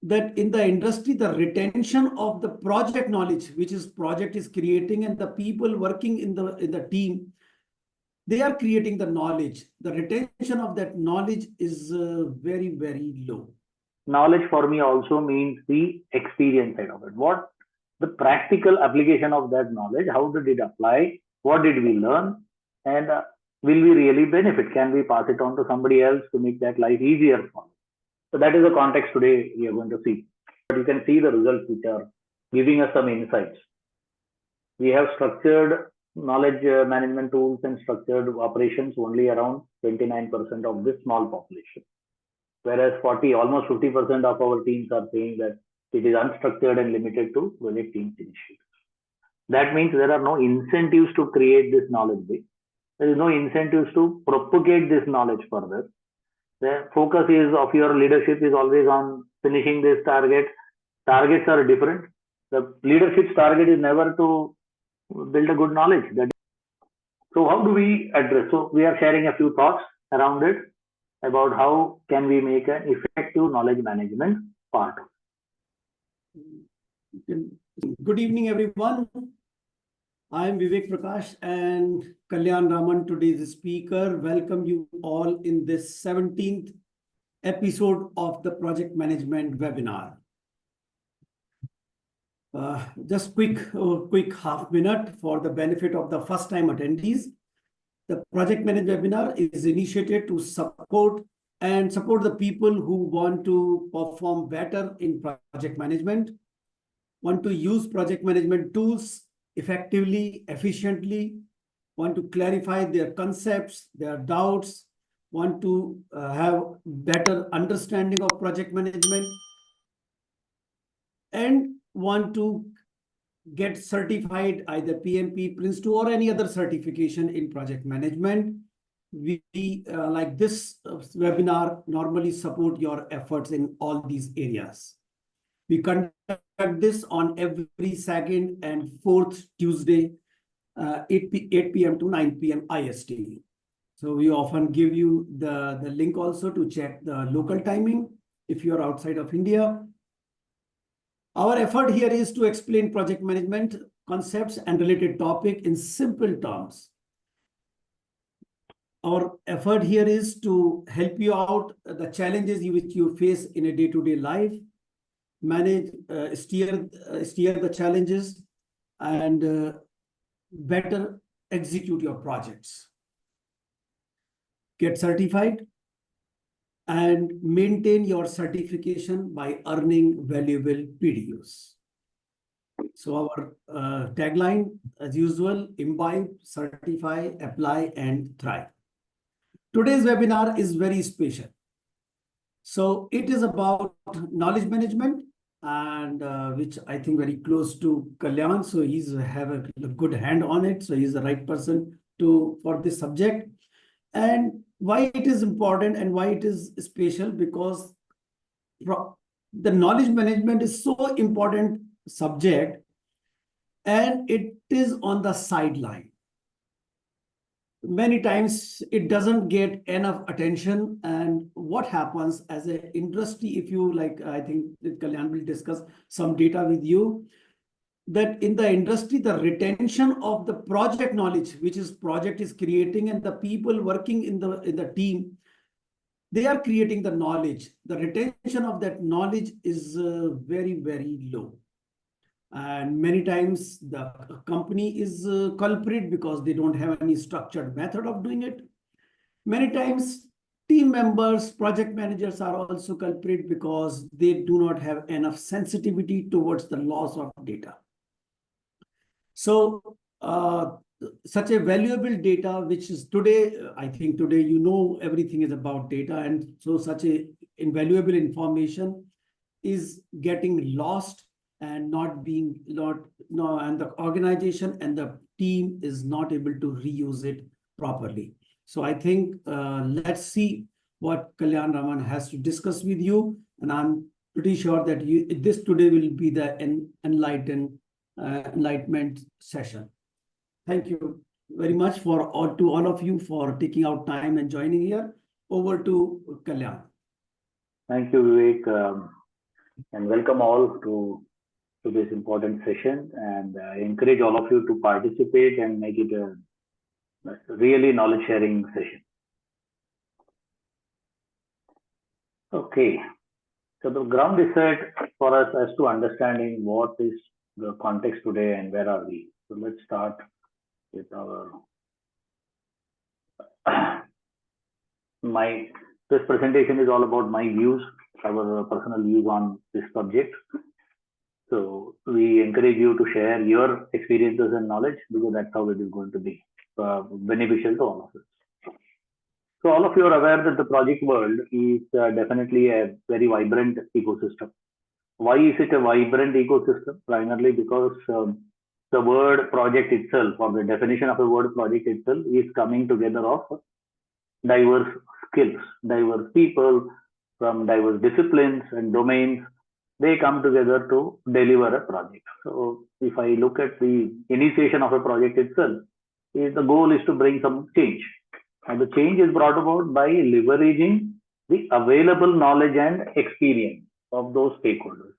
that in the industry, the retention of the project knowledge, which is project is creating, and the people working in the team, they are creating the knowledge. The retention of that knowledge is very, very low. Knowledge for me also means the experience side of it. What the practical application of that knowledge, how did it apply, what did we learn, and will we really benefit? Can we pass it on to somebody else to make that life easier for them? So that is the context today we are going to see. But you can see the results which are giving us some insights. We have structured knowledge management tools and structured operations only around 29% of this small population. Whereas almost 50% of our teams are saying that it is unstructured and limited to project teams initiatives. That means there are no incentives to create this knowledge base. There is no incentives to propagate this knowledge further. The focus is of your leadership is always on finishing this target. Targets are different. The leadership's target is never to build a good knowledge. So how do we address? So we are sharing a few thoughts around it about how can we make an effective knowledge management part. Good evening, everyone. I am Vivek, Prakash, and Kalyan Raman, today's speaker. Welcome you all in this 17th episode of the Project Management webinar. Just quick half minute for the benefit of the first-time attendees. The Project Management webinar is initiated to support the people who want to perform better in project management, want to use project management tools effectively, efficiently, want to clarify their concepts, their doubts, want to have better understanding of project management, and want to get certified either PMP, Prince2, or any other certification in project management. We like this webinar normally support your efforts in all these areas. We conduct this on every second and fourth Tuesday, 8 p.m. to 9 p.m. IST. So we often give you the link also to check the local timing if you're outside of India. Our effort here is to explain project management concepts and related topic in simple terms. Our effort here is to help you out the challenges which you face in a day-to-day life, manage, steer the challenges, and better execute your projects. Get certified and maintain your certification by earning valuable PDUs. So our tagline, as usual, imbibe, certify, apply, and thrive. Today's webinar is very special. So it is about knowledge management, and which I think very close to Kalyan. So he's have a good hand on it. So he's the right person for this subject. And why it is important and why it is special, because the knowledge management is so important subject, and it is on the sideline. Many times it doesn't get enough attention. And what happens as an industry, if you like, I think Kalyan will discuss some data with you, that in the industry, the retention of the project knowledge, which is project is creating, and the people working in the team, they are creating the knowledge. The retention of that knowledge is very, very low. And many times the company is culprit because they don't have any structured method of doing it. Many times team members, project managers are also culprit because they do not have enough sensitivity towards the loss of data. So such a valuable data, which is today, I think today, everything is about data. And so such a invaluable information is getting lost and and the organization and the team is not able to reuse it properly. So I think let's see what Kalyan Raman has to discuss with you. And I'm pretty sure that this today will be the enlightenment session. Thank you very much to all of you for taking out time and joining here. Over to Kalyan. Thank you, Vivek. and welcome all to this important session. And I encourage all of you to participate and make it a really knowledge sharing session. Okay, so the ground is set for us as to understanding what is the context today and where are we. So let's start with our this presentation is all about my views, our personal views on this subject. So we encourage you to share your experiences and knowledge because that's how it is going to be beneficial to all of us. So all of you are aware that the project world is definitely a very vibrant ecosystem. Why is it a vibrant ecosystem? Primarily because the word project itself, or the definition of the word project itself, is coming together of diverse skills, diverse people from diverse disciplines and domains. They come together to deliver a project. So if I look at the initiation of a project itself, the goal is to bring some change. And the change is brought about by leveraging the available knowledge and experience of those stakeholders.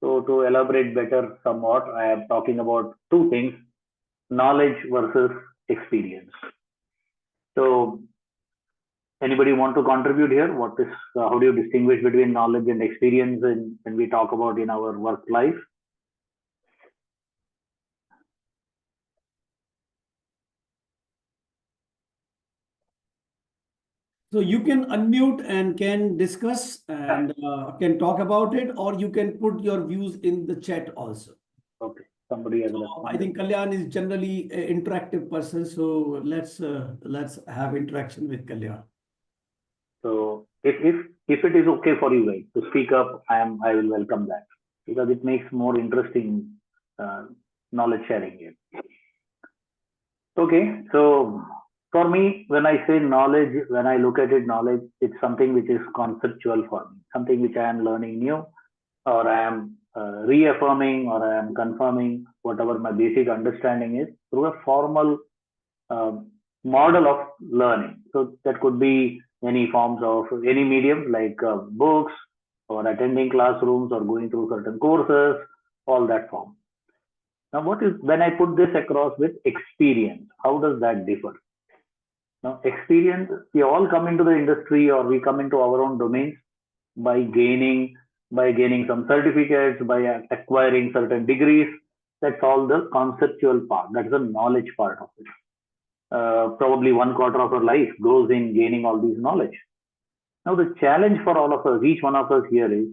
So to elaborate better somewhat, I am talking about two things: knowledge versus experience. So anybody want to contribute here? What is how do you distinguish between knowledge and experience when we talk about in our work life? So you can unmute and can discuss and can talk about it, or you can put your views in the chat also. Okay, somebody has So I think Kalyan is generally an interactive person, so let's have interaction with Kalyan. So if it is okay for you guys to speak up, I will welcome that because it makes more interesting knowledge sharing here. Okay, so for me, when I say knowledge, when I look at it, knowledge, it's something which is conceptual for me, something which I am learning new, or I am reaffirming, or I am confirming whatever my basic understanding is through a formal uh, model of learning. So that could be any forms of any medium like books or attending classrooms or going through certain courses, all that form. Now, what is when I put this across with experience? How does that differ? Now, experience, we all come into the industry or we come into our own domains by gaining some certificates, by acquiring certain degrees. That's all the conceptual part. That's the knowledge part of it. Probably 1/4 of our life goes in gaining all these knowledge. Now, the challenge for all of us, each one of us here is,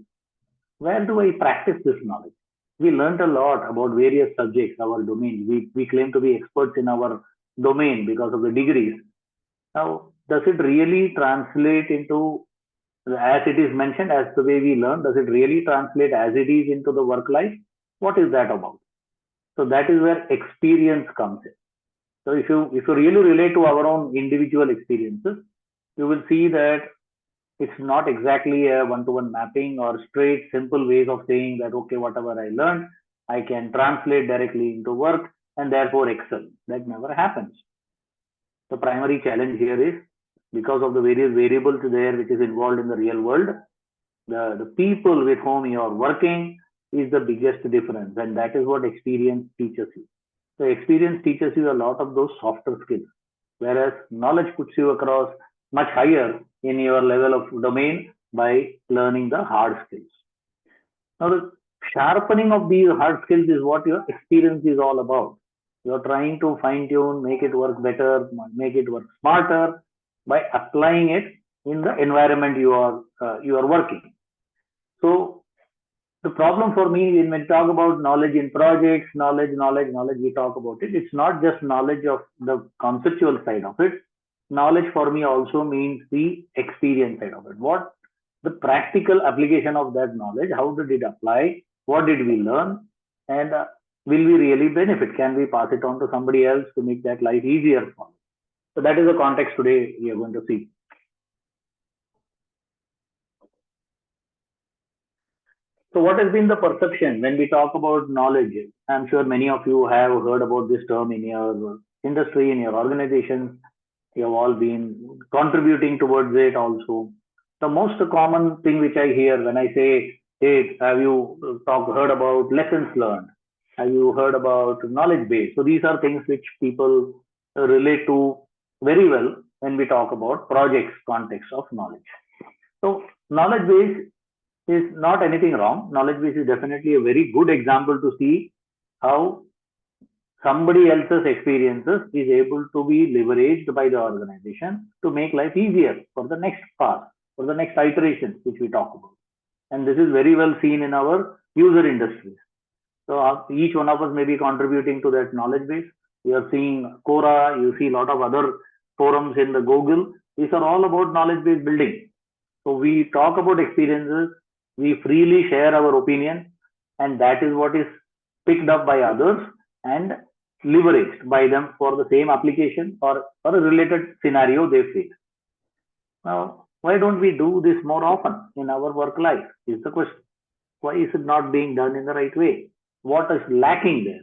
where do I practice this knowledge? We learned a lot about various subjects, our domain. We claim to be experts in our domain because of the degrees. Now, does it really translate into, as it is mentioned, as the way we learn, does it really translate as it is into the work life? What is that about? So that is where experience comes in. So if you really relate to our own individual experiences, you will see that it's not exactly a one-to-one mapping or straight, simple ways of saying that, okay, whatever I learned, I can translate directly into work and therefore excel. That never happens. The primary challenge here is because of the various variables there which is involved in the real world, the people with whom you are working is the biggest difference, and that is what experience teaches you. So experience teaches you a lot of those softer skills, whereas knowledge puts you across much higher in your level of domain by learning the hard skills. Now, the sharpening of these hard skills is what your experience is all about. You're trying to fine tune, make it work better, make it work smarter by applying it in the environment you are working. So the problem for me when we talk about knowledge in projects, knowledge, we talk about it. It's not just knowledge of the conceptual side of it. Knowledge for me also means the experience side of it. What the practical application of that knowledge, how did it apply? What did we learn? And will we really benefit? Can we pass it on to somebody else to make that life easier for them? So that is the context today we are going to see. So what has been the perception when we talk about knowledge? I'm sure many of you have heard about this term in your industry, in your organizations. You have all been contributing towards it also. The most common thing which I hear when I say Hey, have you heard about lessons learned? Have you heard about knowledge base? So these are things which people relate to very well when we talk about projects context of knowledge. So knowledge base is not anything wrong. Knowledge base is definitely a very good example to see how somebody else's experiences is able to be leveraged by the organization to make life easier for the next path, for the next iteration, which we talk about. And this is very well seen in our user industries. So each one of us may be contributing to that knowledge base. You are seeing Quora, you see a lot of other forums in the Google. These are all about knowledge base building. So we talk about experiences, we freely share our opinion, and that is what is picked up by others and leveraged by them for the same application or a related scenario they face. Now, why don't we do this more often in our work life? Is the question. Why is it not being done in the right way? What is lacking there?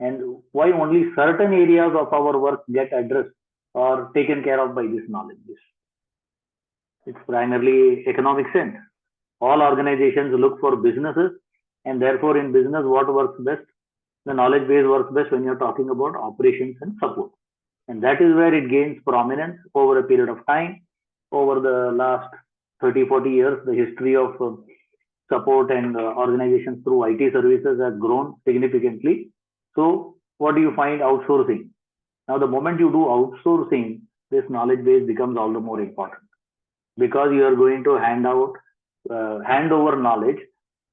And why only certain areas of our work get addressed or taken care of by this knowledge base? It's primarily economic sense. All organizations look for businesses, and therefore, in business, what works best? The knowledge base works best when you're talking about operations and support. And that is where it gains prominence over a period of time. Over the last 30, 40 years, the history of support and organizations through IT services has grown significantly. So, what do you find? Outsourcing. Now, the moment you do outsourcing, this knowledge base becomes all the more important because you are going to hand over knowledge,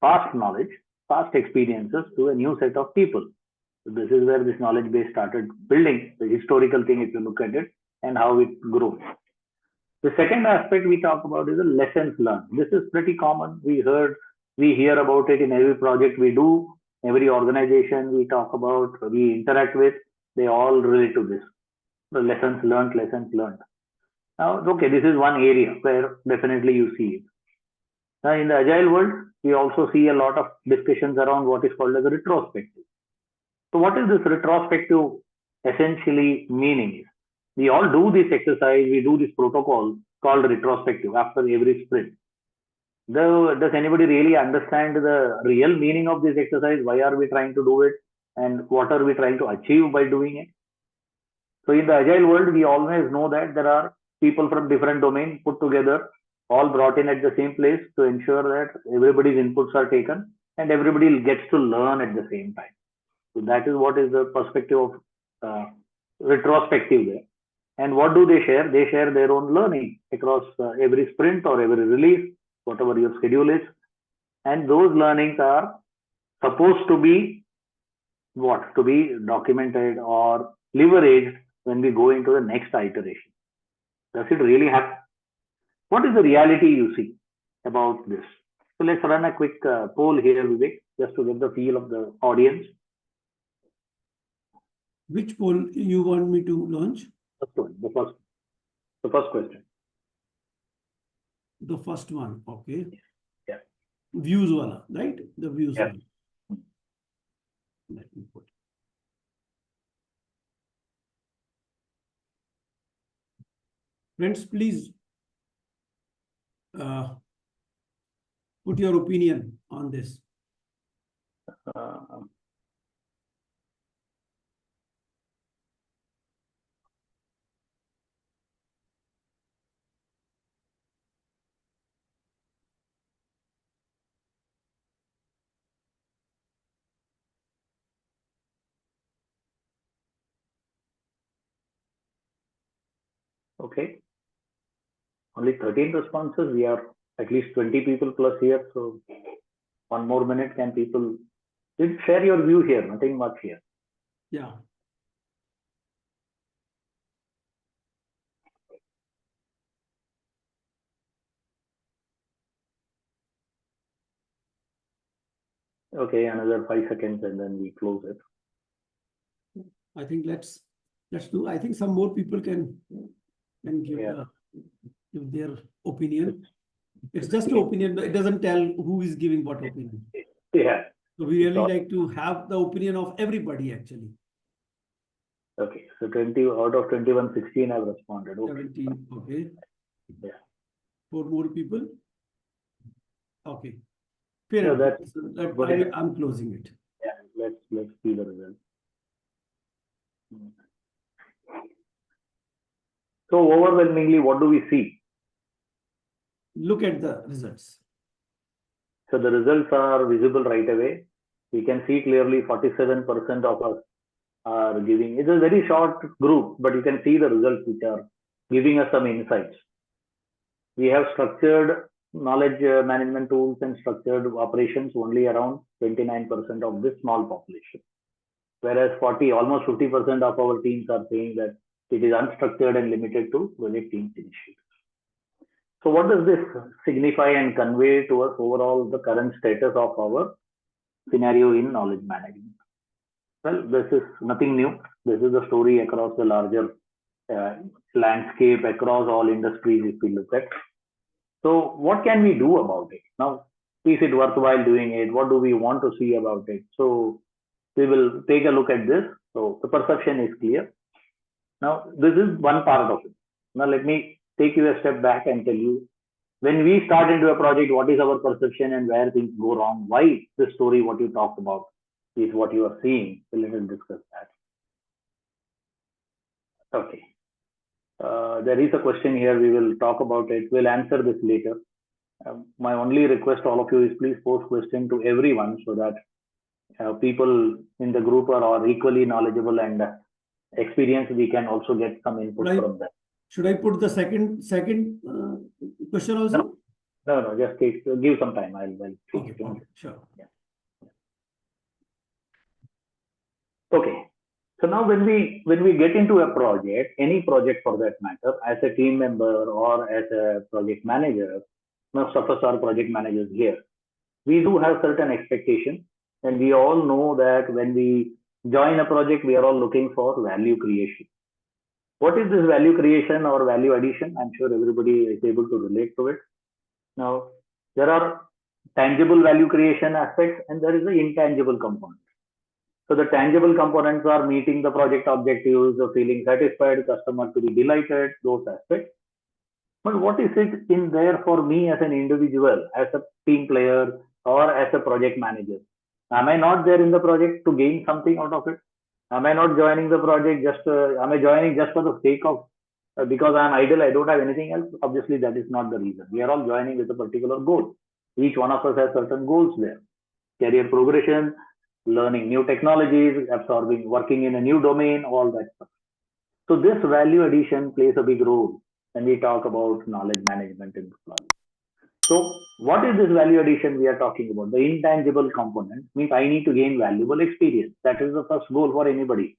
past experiences to a new set of people. So this is where this knowledge base started building, the historical thing, if you look at it, and how it grows. The second aspect we talk about is the lessons learned. This is pretty common. We hear about it in every project we do, every organization we talk about, we interact with, they all relate to this. The lessons learned. Now, okay, this is one area where definitely you see it. Now, in the agile world, we also see a lot of discussions around what is called as a retrospective. So, what is this retrospective essentially meaning? We all do this exercise, we do this protocol called retrospective after every sprint. Does anybody really understand the real meaning of this exercise? Why are we trying to do it? And what are we trying to achieve by doing it? So, in the agile world, we always know that there are people from different domains put together, all brought in at the same place to ensure that everybody's inputs are taken and everybody gets to learn at the same time. So that is what is the perspective of retrospective there. And what do they share? They share their own learning across every sprint or every release, whatever your schedule is. And those learnings are supposed to be what? To be documented or leveraged when we go into the next iteration. Does it really happen? What is the reality you see about this? So let's run a quick poll here, Vivek, just to get the feel of the audience. Which poll you want me to launch? The first question. The first one, okay. Yeah. Views wala, right? The views Yeah. one. Let me put. Friends, please put your opinion on this. Okay. Only 13 responses. We are at least 20 people plus here. So 1 more minute. Can people share your view here? Nothing much here. Yeah. Okay, another 5 seconds and then we close it. I think let's do. I think some more people can give, give their opinion. It's just an opinion, but it doesn't tell who is giving what opinion. Yeah. So we really like to have the opinion of everybody actually. Okay, so 20 out of 21, 16 have responded. Okay. 17, okay. Yeah. 4 more people. Okay. Fair So enough. that's So what it is. I'm closing it. Yeah, let's see the result. So overwhelmingly, what do we see? Look at the results. So the results are visible right away. We can see clearly 47% of us are giving. It's a very short group, but you can see the results which are giving us some insights. We have structured knowledge management tools and structured operations only around 29% of this small population. Whereas 40, almost 50% of our teams are saying that it is unstructured and limited to project teams initiatives. So what does this signify and convey to us overall the current status of our scenario in knowledge management? Well, this is nothing new. This is the story across the larger landscape, across all industries if we look at. So what can we do about it? Now, is it worthwhile doing it? What do we want to see about it? So we will take a look at this. So the perception is clear. Now, this is one part of it. Now, let me take you a step back and tell you, when we start into a project, what is our perception and where things go wrong? Why the story, what you talked about, is what you are seeing. So let us discuss that. Okay. There is a question here. We will talk about it. We'll answer this later. My only request to all of you is please post question to everyone so that people in the group are equally knowledgeable and experienced. We can also get some input from them. Should I put the second question also? No, just give some time. Okay, sure. Yeah. Okay. So now when we get into a project, any project for that matter, as a team member or as a project manager, most of us are project managers here. We do have certain expectations, and we all know that when we join a project, we are all looking for value creation. What is this value creation or value addition? I'm sure everybody is able to relate to it. Now, there are tangible value creation aspects and there is an intangible component. So the tangible components are meeting the project objectives, feeling satisfied, customer to be delighted, those aspects. But what is it in there for me as an individual, as a team player or as a project manager? Am I not there in the project to gain something out of it? Am I not joining the project am I joining just for the sake of, because I'm idle, I don't have anything else? Obviously, that is not the reason. We are all joining with a particular goal. Each one of us has certain goals there. Career progression, learning new technologies, absorbing, working in a new domain, all that stuff. So this value addition plays a big role when we talk about knowledge management in project. So what is this value addition we are talking about? The intangible component means I need to gain valuable experience. That is the first goal for anybody.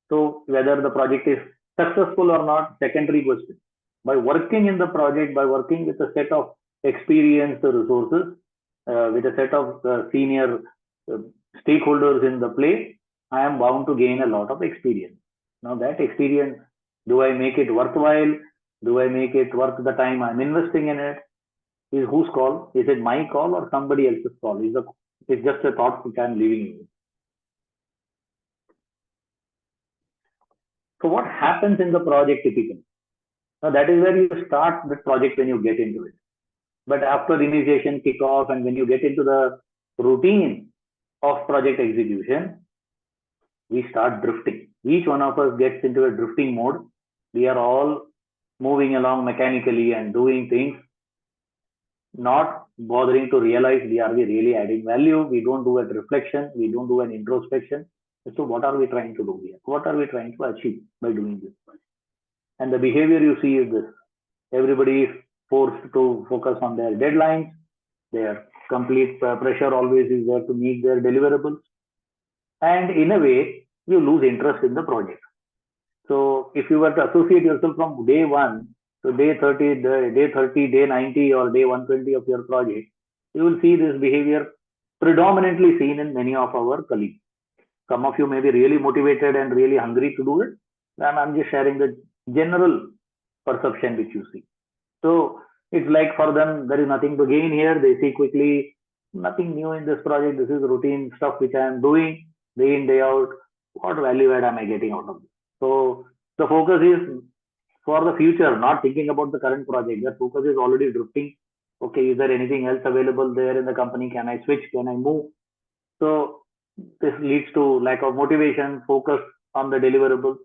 So whether the project is successful or not, secondary question. By working in the project, by working with a set of experienced resources, with a set of senior stakeholders in the play, I am bound to gain a lot of experience. Now that experience, do I make it worthwhile? Do I make it worth the time I'm investing in it? Is whose call? Is it my call or somebody else's call? It's just a thought which I'm leaving you. So what happens in the project typically? Now that is where you start the project when you get into it. But after initiation, kickoff, and when you get into the routine of project execution, we start drifting. Each one of us gets into a drifting mode. We are all moving along mechanically and doing things, not bothering to realize are we really adding value. We don't do a reflection. We don't do an introspection as to what are we trying to do here? What are we trying to achieve by doing this? And the behavior you see is this. Everybody is forced to focus on their deadlines. Their complete pressure always is there to meet their deliverables. And in a way, you lose interest in the project. So if you were to associate yourself from day 1 to day 30, day 90 or day 120 of your project, you will see this behavior predominantly seen in many of our colleagues. Some of you may be really motivated and really hungry to do it. And I'm just sharing the general perception which you see. So it's like for them, there is nothing to gain here. They see quickly, nothing new in this project. This is routine stuff which I am doing day in, day out. What value add am I getting out of this? So the focus is for the future, not thinking about the current project. The focus is already drifting Okay, is there anything else available there in the company? Can I switch? Can I move? So this leads to lack of motivation, focus on the deliverables.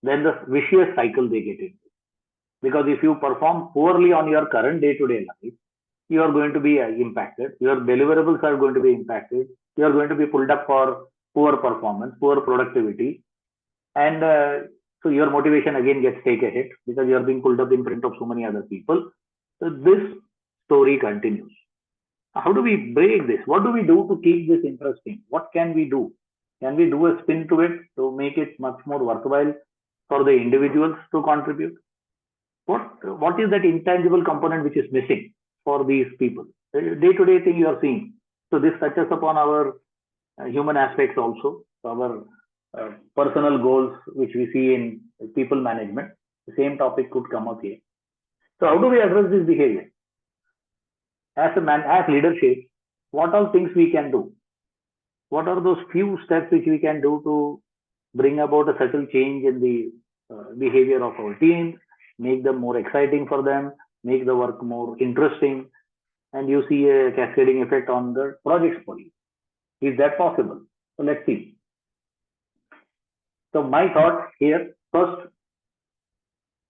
Then the vicious cycle they get into. Because if you perform poorly on your current day-to-day life, you are going to be impacted. Your deliverables are going to be impacted. You are going to be pulled up for poor performance, poor productivity, and so your motivation again gets take a hit because you are being pulled up in front of so many other people. So this story continues. How do we break this? What do we do to keep this interesting? What can we do? Can we do a spin to it to make it much more worthwhile for the individuals to contribute? What is that intangible component which is missing for these people? Day to day thing you are seeing. So this touches upon our human aspects also, our personal goals which we see in people management. The same topic could come up here. So how do we address this behavior? As leadership, what all things we can do? What are those few steps which we can do to bring about a subtle change in the behavior of our teams, make them more exciting for them, make the work more interesting, and you see a cascading effect on the projects for you. Is that possible? So let's see. So my thought here, first,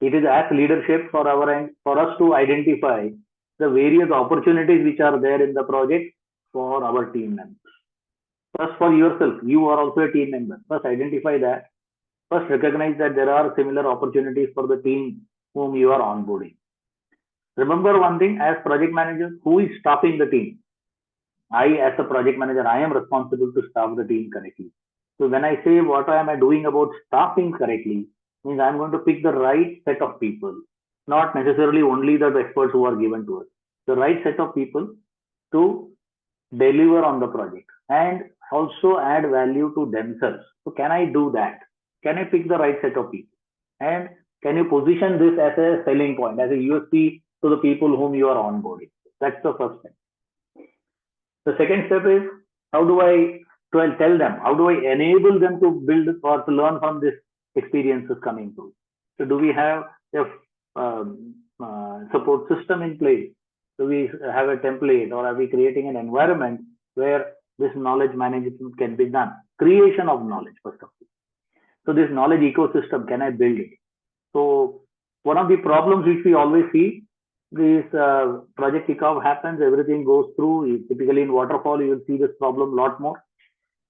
it is as leadership for our end, for us to identify the various opportunities which are there in the project for our team members. First, for yourself, you are also a team member. First, identify that. First, recognize that there are similar opportunities for the team whom you are onboarding. Remember one thing, as project manager, who is staffing the team? I, as a project manager, I am responsible to staff the team correctly. So when I say what am I doing about staffing correctly, means I'm going to pick the right set of people, not necessarily only the experts who are given to us. The right set of people to deliver on the project and also add value to themselves. So can I do that? Can I pick the right set of people? And can you position this as a selling point, as a USP to the people whom you are onboarding? That's the first step. The second step is, how do I tell them? How do I enable them to build or to learn from this experiences coming through? So do we have a support system in place? Do we have a template, or are we creating an environment where this knowledge management can be done? Creation of knowledge, first of all. So this knowledge ecosystem, can I build it? So one of the problems which we always see, this project kickoff happens, everything goes through. Typically in waterfall, you will see this problem a lot more.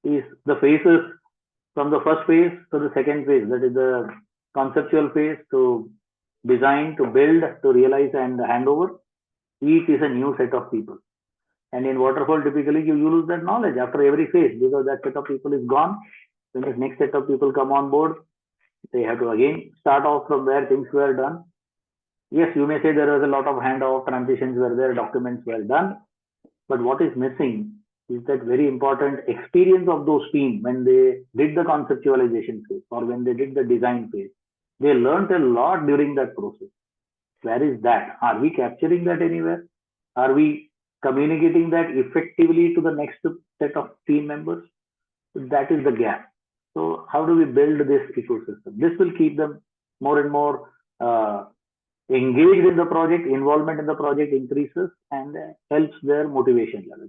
Is the phases from the first phase to the second phase, that is the conceptual phase, to design, to build, to realize and hand over. Each is a new set of people. And in waterfall, typically you lose that knowledge after every phase because that set of people is gone. When the next set of people come on board, they have to again start off from where things were done. Yes, you may say there was a lot of handoff, transitions were there, documents were done. But what is missing is that very important experience of those teams when they did the conceptualization phase or when they did the design phase. They learned a lot during that process. Where is that? Are we capturing that anywhere? Are we communicating that effectively to the next set of team members? That is the gap. So how do we build this ecosystem? This will keep them more and more engaged in the project, involvement in the project increases and helps their motivation level.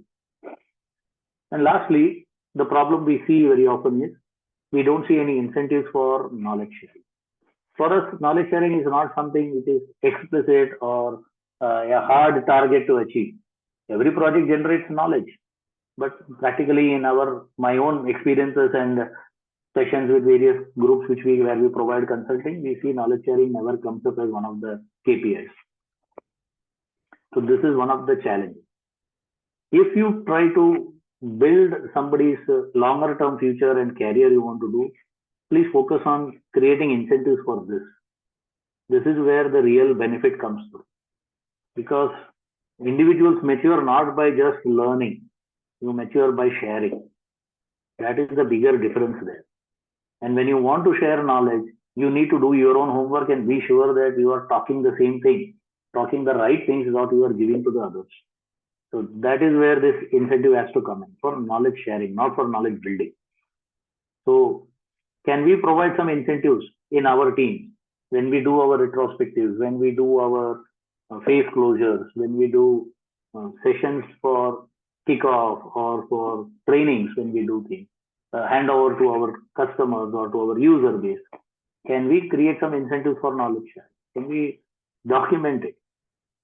And lastly, the problem we see very often is we don't see any incentives for knowledge sharing. For us, knowledge sharing is not something which is explicit or a hard target to achieve. Every project generates knowledge, but practically in my own experiences and sessions with various groups where we provide consulting, we see knowledge sharing never comes up as one of the KPIs. So this is one of the challenges. If you try to build somebody's longer term future and career you want to do, please focus on creating incentives for this. This is where the real benefit comes through. Because individuals mature not by just learning, you mature by sharing. That is the bigger difference there. And when you want to share knowledge, you need to do your own homework and be sure that you are talking the same thing, talking the right things that you are giving to the others. So that is where this incentive has to come in, for knowledge sharing, not for knowledge building. So can we provide some incentives in our team when we do our retrospectives, when we do our phase closures, when we do sessions for kickoff or for trainings when we do things, hand over to our customers or to our user base? Can we create some incentives for knowledge share? Can we document it?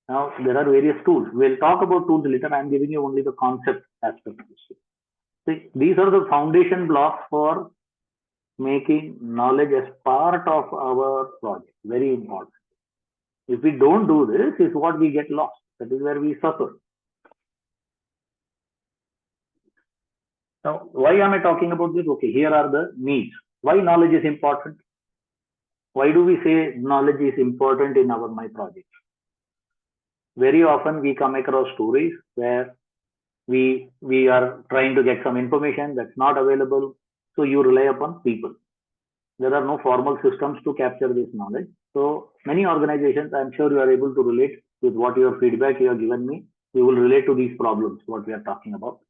Now, there are various tools. We'll talk about tools later. I'm giving you only the concept aspect of this. See, these are the foundation blocks for making knowledge as part of our project. Very important. If we don't do this, is what we get lost. That is where we suffer. Now, why am I talking about this? Okay, here are the needs. Why knowledge is important? Why do we say knowledge is important in my project? Very often we come across stories where we are trying to get some information that's not available. So you rely upon people. There are no formal systems to capture this knowledge. So many organizations, I'm sure you are able to relate with what your feedback you have given me. You will relate to these problems, what we are talking about.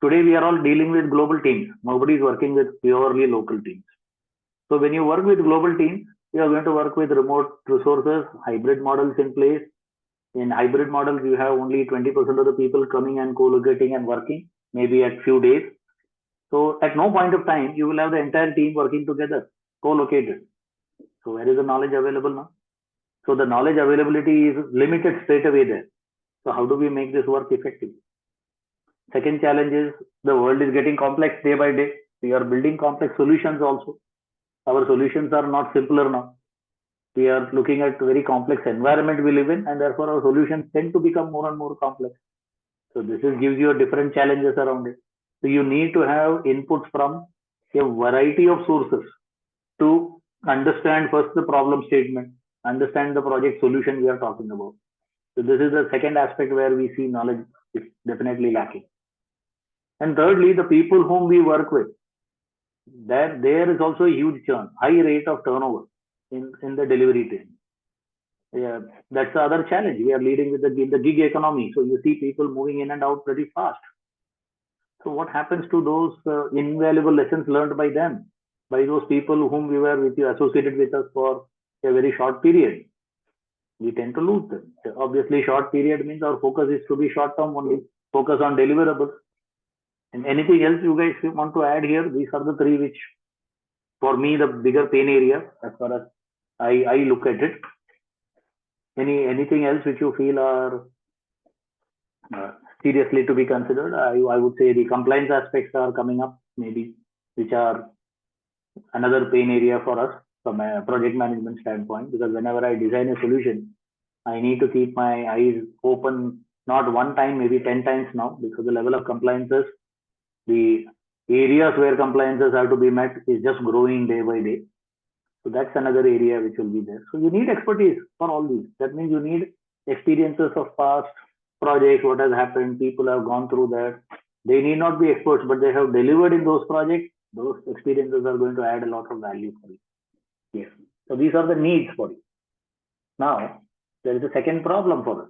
Today, we are all dealing with global teams. Nobody is working with purely local teams. So when you work with global teams, you are going to work with remote resources, hybrid models in place. In hybrid models, you have only 20% of the people coming and co-locating and working, maybe at few days. So at no point of time, you will have the entire team working together, co-located. So where is the knowledge available now? So the knowledge availability is limited straight away there. So how do we make this work effectively? Second challenge is the world is getting complex day by day. We are building complex solutions also. Our solutions are not simpler now. We are looking at very complex environment we live in, and therefore our solutions tend to become more and more complex. So this gives you different challenges around it. So you need to have inputs from a variety of sources to understand first the problem statement, understand the project solution we are talking about. So this is the second aspect where we see knowledge is definitely lacking. And thirdly, the people whom we work with, there is also a huge churn, high rate of turnover in the delivery team. Yeah, that's the other challenge. We are leading with the gig economy. So you see people moving in and out pretty fast. So what happens to those invaluable lessons learned by them, by those people whom we were associated with us for a very short period? We tend to lose them. Obviously, short period means our focus is to be short term only, focus on deliverables. And anything else you guys want to add here? These are the three which, for me, the bigger pain area as far as I look at it. Anything else which you feel are seriously to be considered? I would say the compliance aspects are coming up, maybe, which are another pain area for us from a project management standpoint, because whenever I design a solution, I need to keep my eyes open, not one time, maybe 10 times now, because the level of compliances, the areas where compliances have to be met is just growing day by day. So that's another area which will be there. So you need expertise for all these. That means you need experiences of past projects, what has happened, people have gone through that. They need not be experts, but they have delivered in those projects. Those experiences are going to add a lot of value for you. Yes. So these are the needs for you. Now, there is a second problem for us.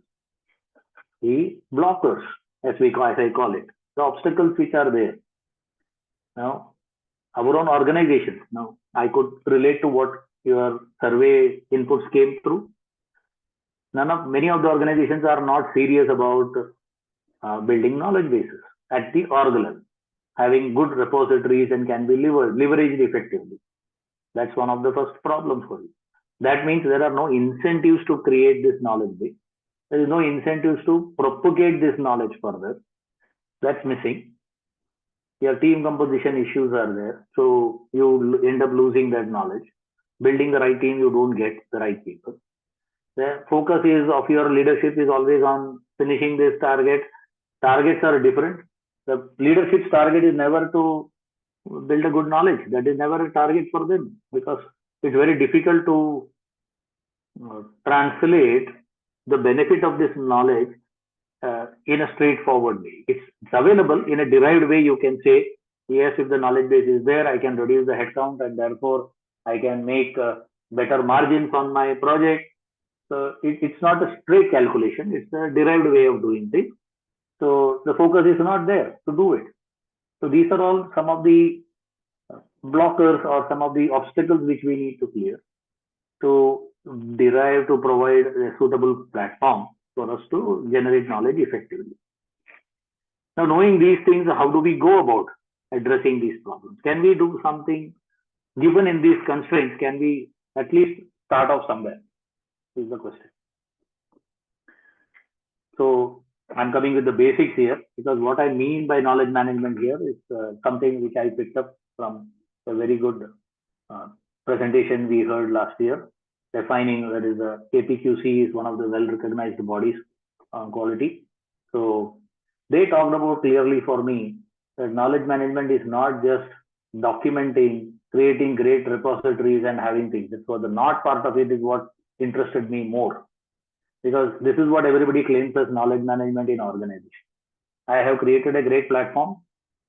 The blockers, as I call it, the obstacles which are there. Now, our own organization. Now, I could relate to what your survey inputs came through. Many of the organizations are not serious about building knowledge bases at the org level, having good repositories and can be leveraged effectively. That's one of the first problems for you. That means there are no incentives to create this knowledge base. There is no incentives to propagate this knowledge further. That's missing. Your team composition issues are there. So you end up losing that knowledge. Building the right team, you don't get the right people. The focus of your leadership is always on finishing this target. Targets are different. The leadership's target is never to build a good knowledge. That is never a target for them, because it's very difficult to translate the benefit of this knowledge in a straightforward way. It's available in a derived way. You can say, yes, if the knowledge base is there, I can reduce the headcount and therefore I can make better margins on my project. So it's not a straight calculation. It's a derived way of doing things. So the focus is not there to do it. So these are all some of the blockers or some of the obstacles which we need to clear to provide a suitable platform for us to generate knowledge effectively. Now, knowing these things, how do we go about addressing these problems? Can we do something given in these constraints? Can we at least start off somewhere? Is the question. So I'm coming with the basics here, because what I mean by knowledge management here is something which I picked up from a very good presentation we heard last year, defining that is KPQC is one of the well-recognized bodies on quality. So they talked about clearly for me that knowledge management is not just documenting, creating great repositories and having things. So the not part of it is what interested me more, because this is what everybody claims as knowledge management in organization. I have created a great platform.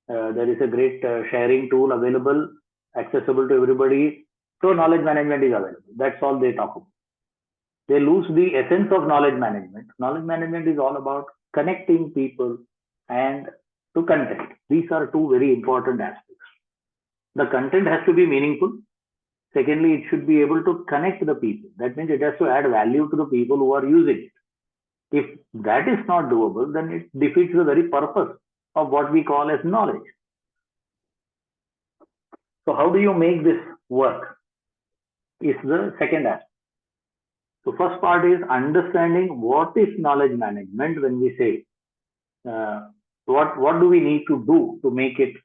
There is a great sharing tool available, accessible to everybody. So knowledge management is available. That's all they talk about. They lose the essence of knowledge management. Knowledge management is all about connecting people and to content. These are two very important aspects. The content has to be meaningful. Secondly, it should be able to connect the people. That means it has to add value to the people who are using it. If that is not doable, then it defeats the very purpose of what we call as knowledge. So how do you make this work is the second aspect. So first part is understanding what is knowledge management. When we say what do we need to do to make it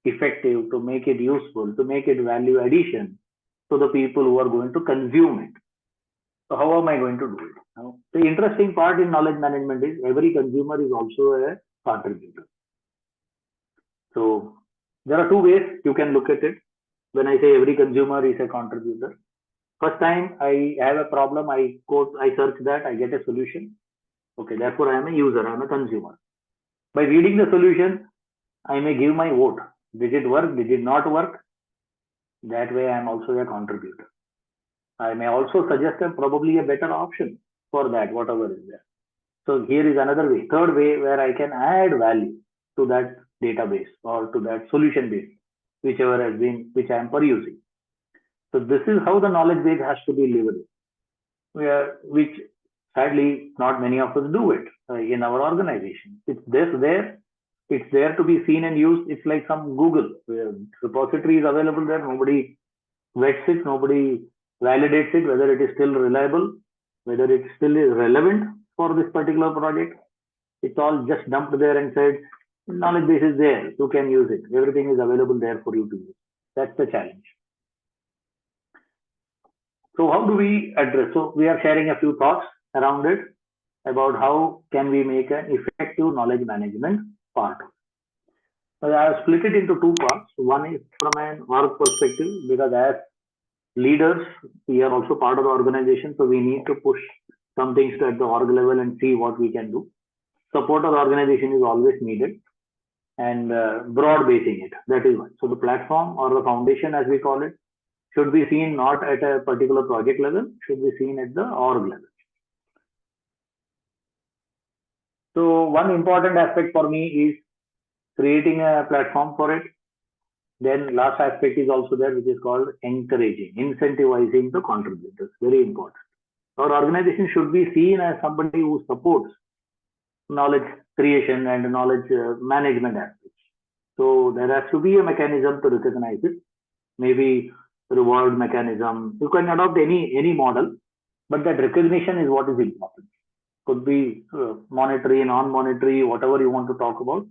effective, to make it useful, to make it value addition to the people who are going to consume it. So how am I going to do it? Now, the interesting part in knowledge management is every consumer is also a contributor. So there are two ways you can look at it. When I say every consumer is a contributor, first time I have a problem, I search that, I get a solution. Okay, therefore I am a user, I am a consumer. By reading the solution, I may give my vote. Did it work? Did it not work? That way I am also a contributor. I may also suggest probably a better option for that, whatever is there. So here is another way, third way, where I can add value to that database or to that solution base, whichever has been, which I am perusing. So this is how the knowledge base has to be leveraged, which sadly not many of us do it in our organization. It's there. It's there to be seen and used. It's like some Google repository is available there. Nobody vets it. Nobody validates it, whether it is still reliable, whether it still is relevant for this particular project. It's all just dumped there and said, knowledge base is there. You can use it. Everything is available there for you to use. That's the challenge. So how do we address? So we are sharing a few thoughts around it about how can we make an effective knowledge management part. So I have split it into two parts. One is from an org perspective, because as leaders, we are also part of the organization, so we need to push some things at the org level and see what we can do. Support of the organization is always needed, and broad basing it. That is one. So the platform or the foundation, as we call it, should be seen not at a particular project level, should be seen at the org level. So one important aspect for me is creating a platform for it. Then last aspect is also there, which is called encouraging, incentivizing the contributors. Very important. Our organization should be seen as somebody who supports knowledge creation and knowledge management aspects. So there has to be a mechanism to recognize it. Maybe reward mechanism. You can adopt any model, but that recognition is what is important. Could be monetary, non-monetary, whatever you want to talk about,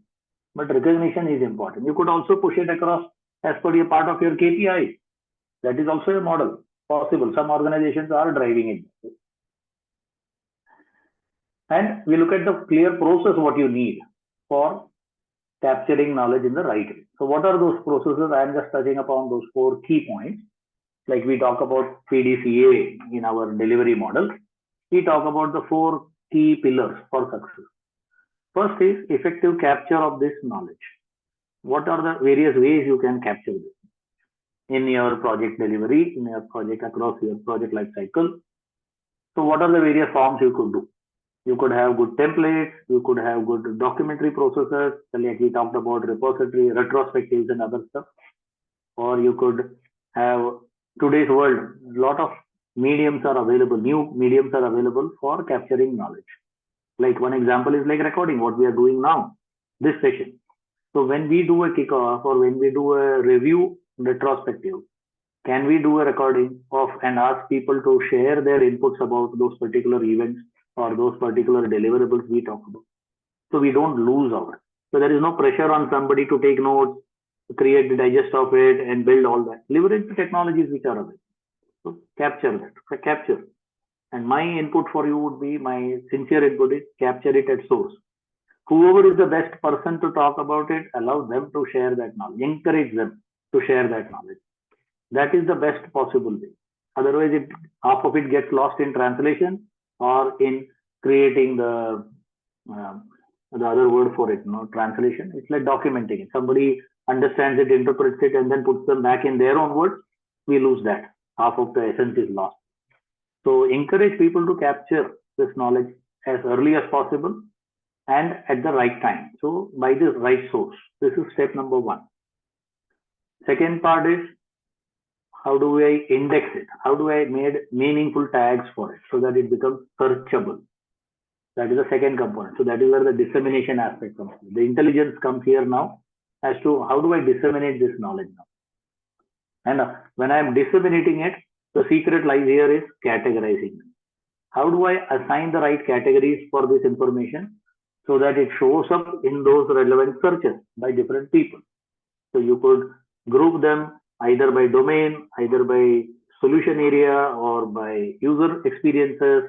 but recognition is important. You could also push it across as per a part of your KPI. That is also a model possible. Some organizations are driving it. And we look at the clear process what you need for capturing knowledge in the right way. So what are those processes? I am just touching upon those 4 key points. Like we talk about PDCA in our delivery model. We talk about the 4 key pillars for success. First is effective capture of this knowledge. What are the various ways you can capture this in your project delivery, in your project across your project life cycle? So what are the various forms you could do? You could have good templates, you could have good documentary processes, like we talked about repository, retrospectives and other stuff. Or you could have today's world, a lot of mediums are available, new mediums are available for capturing knowledge. Like one example is like recording, what we are doing now, this session. So when we do a kickoff or when we do a review retrospective, can we do a recording of and ask people to share their inputs about those particular events or those particular deliverables we talk about? So we don't lose out. So there is no pressure on somebody to take notes, create the digest of it and build all that. Leverage the technologies which are available. So capture that, capture. And my input for you would be, my sincere input is capture it at source. Whoever is the best person to talk about it, allow them to share that knowledge, encourage them to share that knowledge. That is the best possible way. Otherwise, half of it gets lost in translation or in creating uh, the other word for it, translation. It's like documenting it. Somebody understands it, interprets it, and then puts them back in their own words. We lose that. Half of the essence is lost. So encourage people to capture this knowledge as early as possible and at the right time. So by the right source. This is step number one. Second part is, how do I index it? How do I make meaningful tags for it so that it becomes searchable? That is the second component. So that is where the dissemination aspect comes. The intelligence comes here now as to how do I disseminate this knowledge now. And when I am disseminating it, the secret lies here is categorizing. How do I assign the right categories for this information so that it shows up in those relevant searches by different people? So you could group them either by domain, either by solution area, or by user experiences,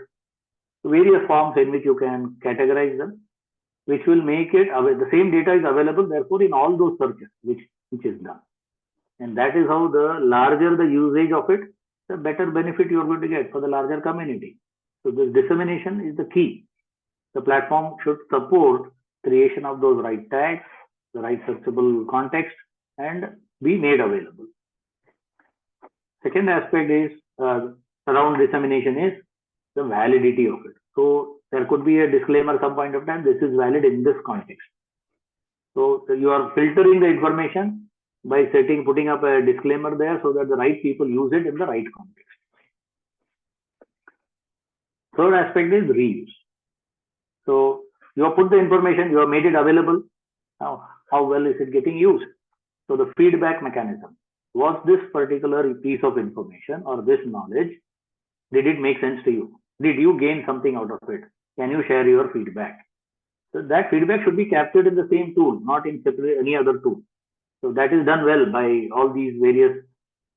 various forms in which you can categorize them, which will make it, the same data is available, therefore, in all those searches, which is done. And that is how the larger the usage of it, the better benefit you are going to get for the larger community. So this dissemination is the key. The platform should support creation of those right tags, the right searchable context, and be made available. Second aspect is around dissemination is the validity of it. So there could be a disclaimer some point of time, this is valid in this context. So you are filtering the information by putting up a disclaimer there so that the right people use it in the right context. Third aspect is reuse. So you have put the information, you have made it available. Now, how well is it getting used? So the feedback mechanism. Was this particular piece of information or this knowledge, did it make sense to you? Did you gain something out of it? Can you share your feedback? So that feedback should be captured in the same tool, not in separate any other tool. So that is done well by all these various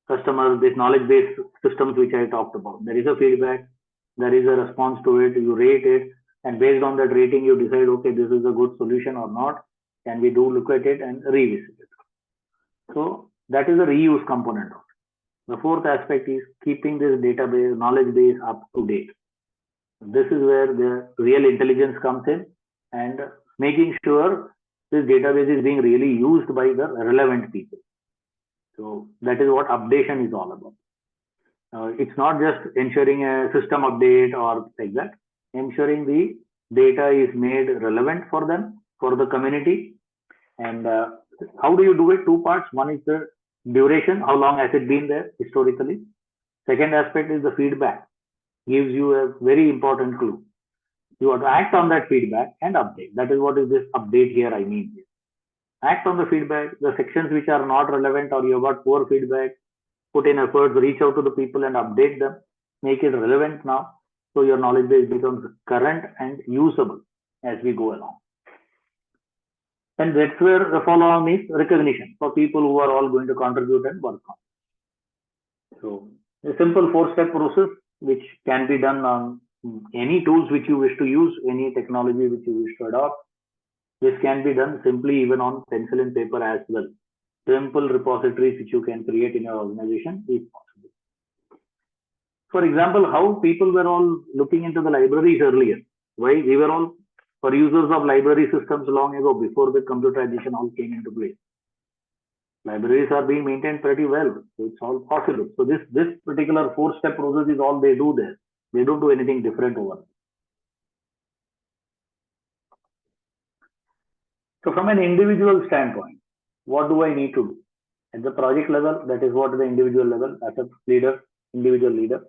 customers, these knowledge-based systems which I talked about. There is a feedback, there is a response to it, you rate it, and based on that rating, you decide, okay, this is a good solution or not. Can we look at it and revisit it? So that is the reuse component of it. The fourth aspect is keeping this database, knowledge base up to date. This is where the real intelligence comes in, and making sure this database is being really used by the relevant people. So that is what updation is all about. It's not just ensuring a system update or like that. Ensuring the data is made relevant for them, for the community. And how do you do it? Two parts. One is the duration. How long has it been there historically? Second aspect is the feedback. Gives you a very important clue. You have to act on that feedback and update. That is what is this update here I mean. Act on the feedback. The sections which are not relevant or you have got poor feedback, put in efforts, reach out to the people and update them. Make it relevant now. So your knowledge base becomes current and usable as we go along. And that's where the follow-on is recognition for people who are all going to contribute and work on. So a simple 4-step process which can be done on any tools which you wish to use, any technology which you wish to adopt. This can be done simply even on pencil and paper as well. Simple repositories which you can create in your organization is possible. For example, how people were all looking into the libraries earlier. Why we were all users of library systems long ago, before the computerization all came into place. Libraries are being maintained pretty well, so it's all possible. So this particular 4-step process is all they do there. They don't do anything different over. So from an individual standpoint, what do I need to do? At the project level, that is what the individual level, as a leader, individual leader.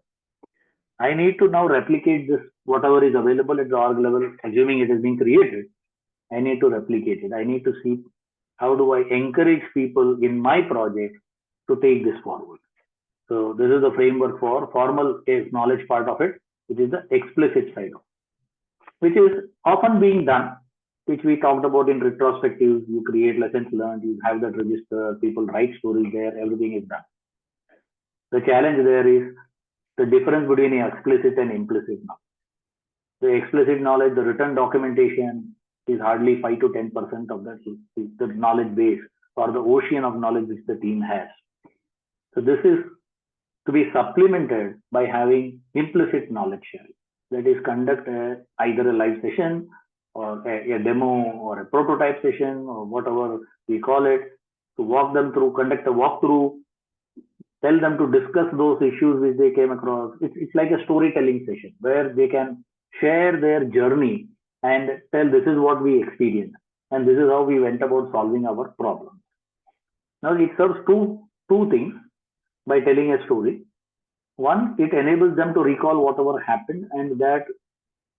I need to now replicate this whatever is available at the org level, assuming it is being created, I need to replicate it. I need to see how do I encourage people in my project to take this forward. So this is the framework for formal knowledge part of it, which is the explicit side of it, which is often being done, which we talked about in retrospective. You create lessons learned, you have that register, people write stories there, everything is done. The challenge there is the difference between explicit and implicit knowledge. The explicit knowledge, the written documentation is hardly 5 to 10% of the knowledge base or the ocean of knowledge which the team has. So this is to be supplemented by having implicit knowledge sharing. That is, conduct either a live session or a demo or a prototype session or whatever we call it, to walk them through, conduct a walkthrough, tell them to discuss those issues which they came across. It's like a storytelling session where they can share their journey and tell this is what we experienced and this is how we went about solving our problems. Now it serves two things by telling a story. One, it enables them to recall whatever happened, and that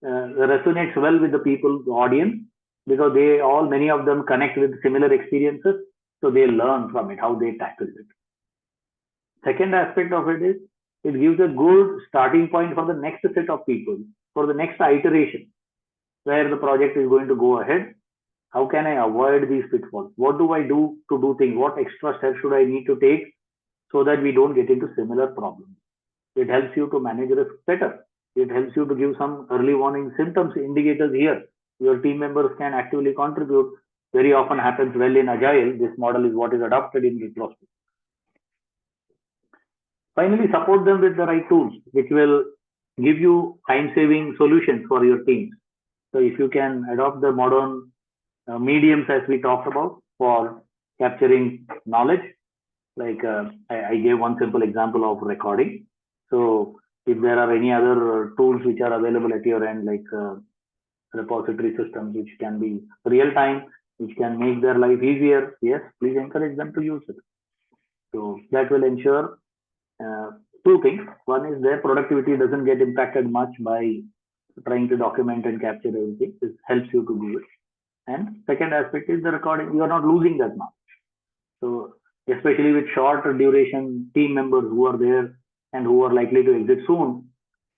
resonates well with the people, the audience, because many of them connect with similar experiences, so they learn from it, how they tackled it. Second aspect of it is, it gives a good starting point for the next set of people, for the next iteration, where the project is going to go ahead. How can I avoid these pitfalls? What do I do to do things? What extra steps should I need to take so that we don't get into similar problems? It helps you to manage risk better. It helps you to give some early warning symptoms, indicators here. Your team members can actively contribute. Very often happens well in Agile. This model is what is adopted in retrospect. Finally, support them with the right tools, which will give you time-saving solutions for your teams. So if you can adopt the modern mediums as we talked about for capturing knowledge, like I gave one simple example of recording. So if there are any other tools which are available at your end, like repository systems, which can be real time, which can make their life easier, yes, please encourage them to use it. So that will ensure two things. One is their productivity doesn't get impacted much by trying to document and capture everything. This helps you to do it. And second aspect is the recording. You are not losing that much. So especially with short duration team members who are there and who are likely to exit soon,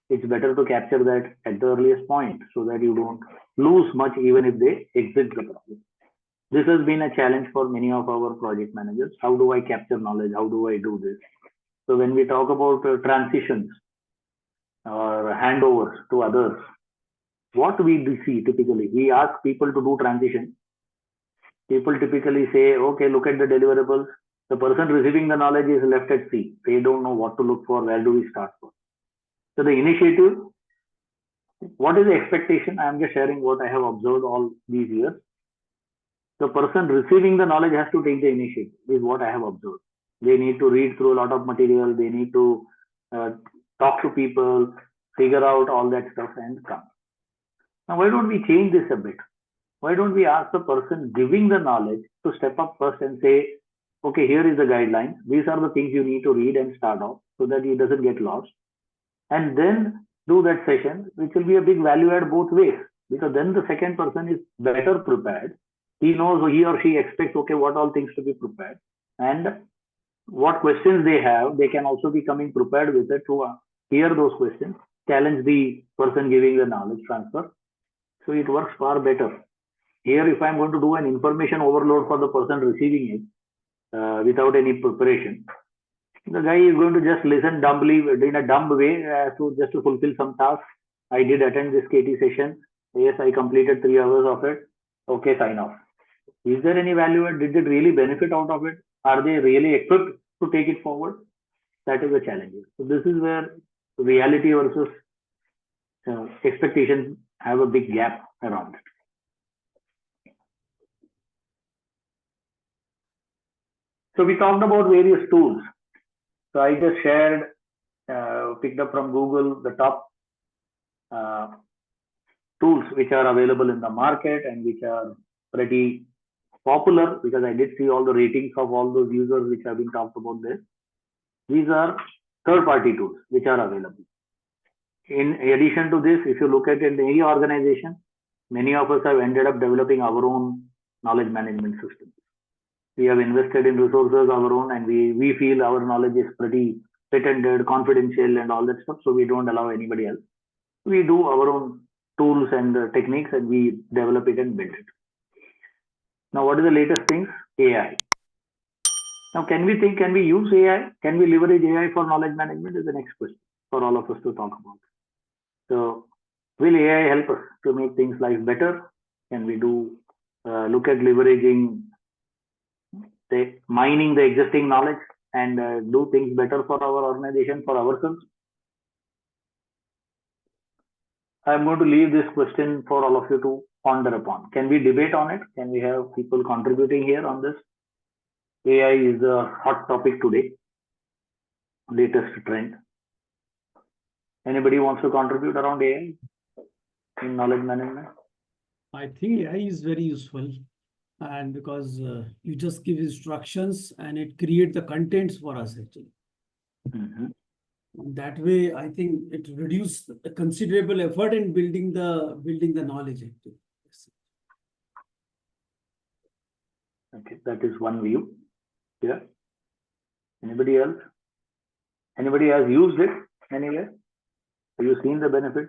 it's better to capture that at the earliest point so that you don't lose much even if they exit the project. This has been a challenge for many of our project managers. How do I capture knowledge? How do I do this? So when we talk about transitions or handovers to others, what we see typically, we ask people to do transition. People typically say, okay, look at the deliverables. The person receiving the knowledge is left at sea. They don't know what to look for. Where do we start from? So the initiative, what is the expectation? I am just sharing what I have observed all these years. The person receiving the knowledge has to take the initiative, is what I have observed. They need to read through a lot of material. They need to talk to people, figure out all that stuff and come. Now, why don't we change this a bit? Why don't we ask the person giving the knowledge to step up first and say, okay, here is the guidelines. These are the things you need to read and start off so that he doesn't get lost. And then do that session, which will be a big value add both ways, because then the second person is better prepared. He knows, he or she expects, okay, what all things to be prepared and what questions they have. They can also be coming prepared with it to hear those questions, challenge the person giving the knowledge transfer. So it works far better. Here, if I'm going to do an information overload for the person receiving it without any preparation, the guy is going to just listen dumbly in a dumb way just to fulfill some task. I did attend this KT session. Yes, I completed 3 hours of it. Okay, sign off. Is there any value? Did they really benefit out of it? Are they really equipped to take it forward? That is the challenge. So this is where reality versus expectations have a big gap around it. So we talked about various tools. So I just shared, picked up from Google the top tools which are available in the market and which are pretty popular, because I did see all the ratings of all those users which have been talked about there. These are third-party tools which are available. in addition to this, if you look at it in any organization, many of us have ended up developing our own knowledge management systems. We have invested in resources our own, and we feel our knowledge is pretty patented, confidential, and all that stuff. So we don't allow anybody else. We do our own tools and techniques, and we develop it and build it. Now, what is the latest things? AI. Now, can we use AI? Can we leverage AI for knowledge management? Is the next question for all of us to talk about. So, will AI help us to make things life better? Can we look at leveraging mining the existing knowledge and do things better for our organization, for ourselves? I'm going to leave this question for all of you to ponder upon. Can we debate on it? Can we have people contributing here on this? AI is a hot topic today, latest trend. Anybody wants to contribute around AI in knowledge management? I think AI is very useful, and because you just give instructions and it creates the contents for us actually. That way, I think it reduces a considerable effort in building the knowledge actually. Okay, that is one view. Yeah. Anybody else? Anybody has used it anywhere? Have you seen the benefit?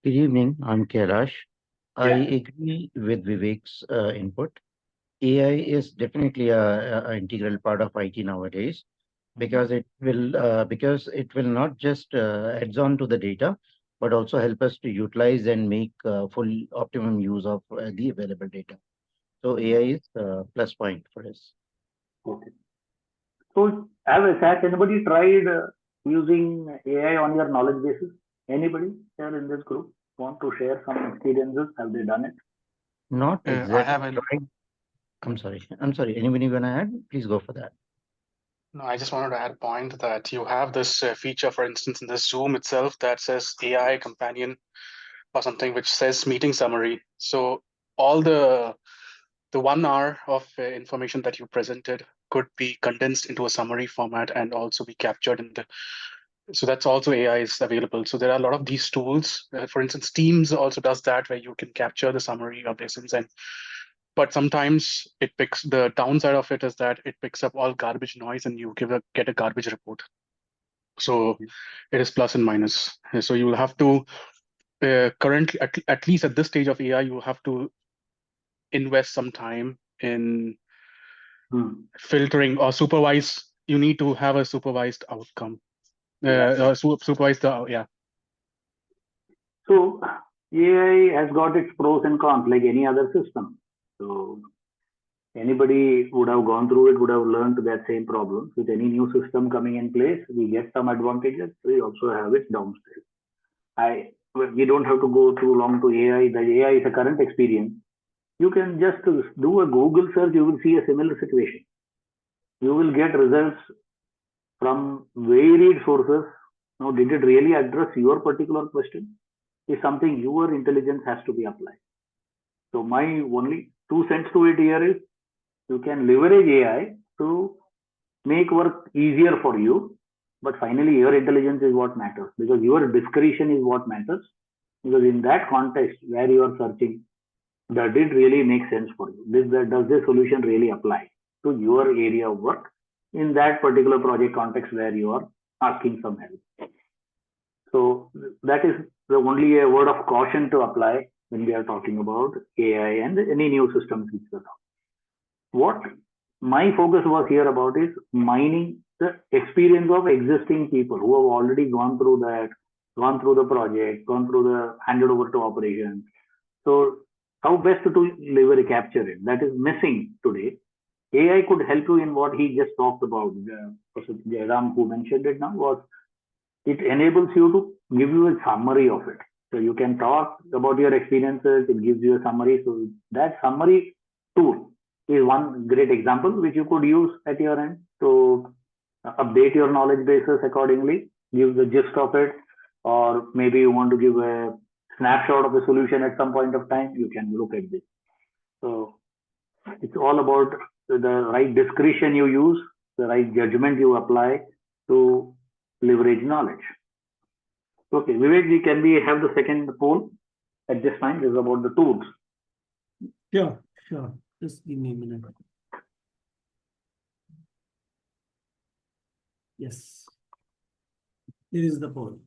Good evening, I'm Kailash. I Yeah. agree with Vivek's input. AI is definitely a integral part of IT nowadays because it will not just adds on to the data, but also help us to utilize and make full optimum use of the available data. So AI is a plus point for us. Okay. So, has anybody tried using AI on your knowledge basis? Anybody here in this group want to share some experiences? Have they done it? Not I exactly haven't. tried. I'm sorry. Anybody gonna add? Please go for that. No, I just wanted to add a point that you have this feature, for instance, in the Zoom itself that says AI companion or something which says meeting summary. So all the 1 hour of information that you presented could be condensed into a summary format and also be captured in the. So that's also AI is available. So there are a lot of these tools. For instance, Teams also does that where you can capture the summary of lessons but sometimes the downside of it is that it picks up all garbage noise and you get a garbage report. So it is plus and minus. So you will have to currently, at least at this stage of AI, you have to invest some time in filtering or supervise. You need to have a supervised outcome. Supervised, yeah. So AI has got its pros and cons like any other system. So anybody would have gone through it, would have learned that same problem. With any new system coming in place, we get some advantages. We also have its downsides. We don't have to go too long to AI. The AI is a current experience. You can just do a Google search. You will see a similar situation. You will get results from varied sources. Now, did it really address your particular question? Is something your intelligence has to be applied. So my only 2 cents to it here is you can leverage AI to make work easier for you, but finally your intelligence is what matters because your discretion is what matters. Because in that context where you are searching, does it really make sense for you? Does this solution really apply to your area of work in that particular project context where you are asking some help? So that is the only a word of caution to apply when we are talking about AI and any new systems. What my focus was here about is mining the experience of existing people who have already gone through the project, gone through the handed over to operations. So how best to capture it? That is missing today. AI could help you in what he just talked about. Jairam, who mentioned it now, was it enables you to give you a summary of it. So you can talk about your experiences, it gives you a summary. So that summary tool is one great example which you could use at your end to update your knowledge bases accordingly, give the gist of it, or maybe you want to give a snapshot of the solution at some point of time, you can look at this. So It's all about the right discretion you use, the right judgment you apply to leverage knowledge. Okay, Vivek, can we have the second poll at this time? This is about the tools. Sure, sure. Just give me a minute. Yes. Here is the poll.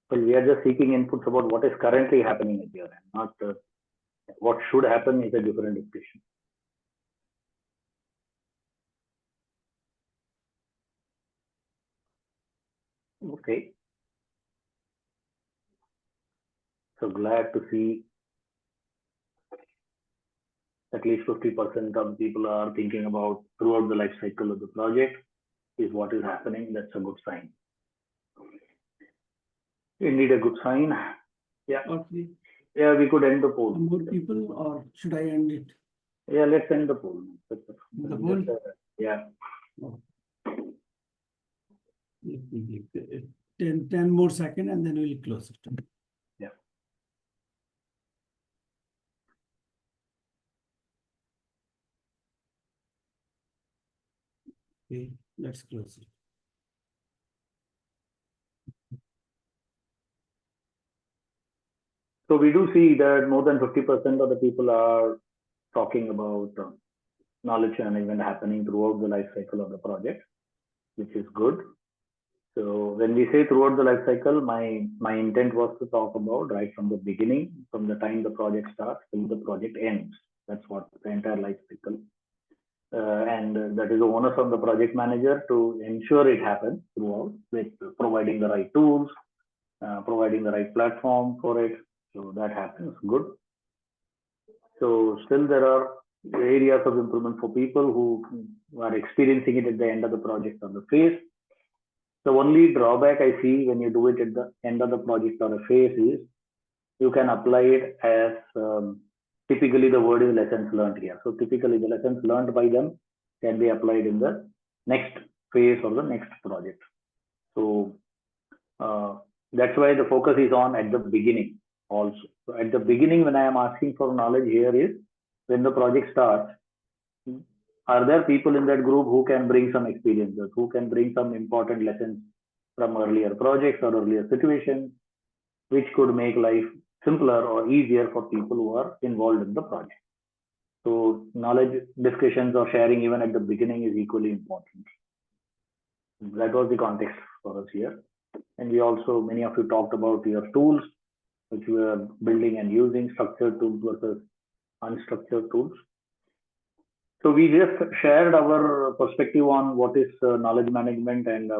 Well, we are just seeking inputs about what is currently happening at your end, not what should happen is a different discussion. Okay. So glad to see at least 50% of people are thinking about throughout the life cycle of the project is what is happening. That's a good sign. Indeed, a good sign. Yeah. Okay. Yeah, we could end the poll. More people, or should I end it? Yeah, let's end the poll. The poll? Yeah. Oh. Let me give 10 more seconds and then we'll close it. Yeah. Okay, let's close it. So we do see that more than 50% of the people are talking about knowledge management happening throughout the life cycle of the project, which is good. So when we say throughout the life cycle, my intent was to talk about right from the beginning, from the time the project starts till the project ends. That's what the entire life cycle. And that is the onus on the project manager to ensure it happens throughout with providing the right tools, providing the right platform for it. So that happens, good. So still there are areas of improvement for people who are experiencing it at the end of the project or the phase. The only drawback I see when you do it at the end of the project or a phase is you can apply it as typically the word is lessons learned here. So typically the lessons learned by them can be applied in the next phase or the next project. So that's why the focus is on at the beginning also. So at the beginning, when I am asking for knowledge here is when the project starts, are there people in that group who can bring some experiences, who can bring some important lessons from earlier projects or earlier situations, which could make life simpler or easier for people who are involved in the project. So knowledge discussions or sharing even at the beginning is equally important. That was the context for us here. And we also, many of you talked about your tools, which we are building and using, structured tools versus unstructured tools. So we just shared our perspective on what is knowledge management and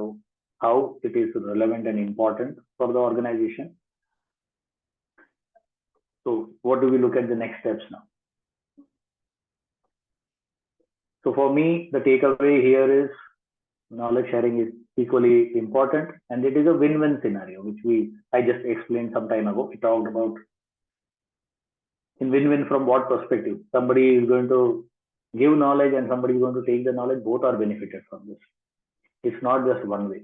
how it is relevant and important for the organization. So what do we look at the next steps now? So for me, the takeaway here is knowledge sharing is equally important, and it is a win-win scenario, which I just explained some time ago. We talked about in win-win from what perspective? Somebody is going to give knowledge and somebody is going to take the knowledge. Both are benefited from this. It's not just one way.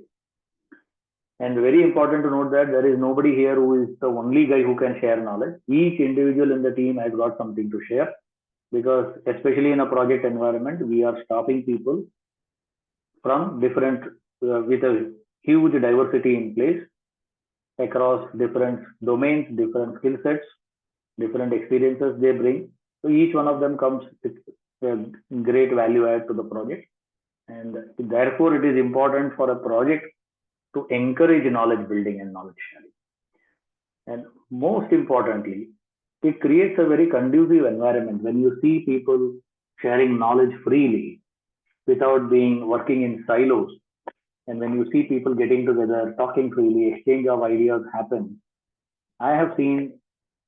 And very important to note that there is nobody here who is the only guy who can share knowledge. Each individual in the team has got something to share, because especially in a project environment, we are stopping people from different, with a huge diversity in place across different domains, different skill sets, different experiences they bring. So each one of them comes with a great value add to the project. And therefore, it is important for a project to encourage knowledge building and knowledge sharing. And most importantly, it creates a very conducive environment when you see people sharing knowledge freely without working in silos. And when you see people getting together, talking freely, exchange of ideas happen. I have seen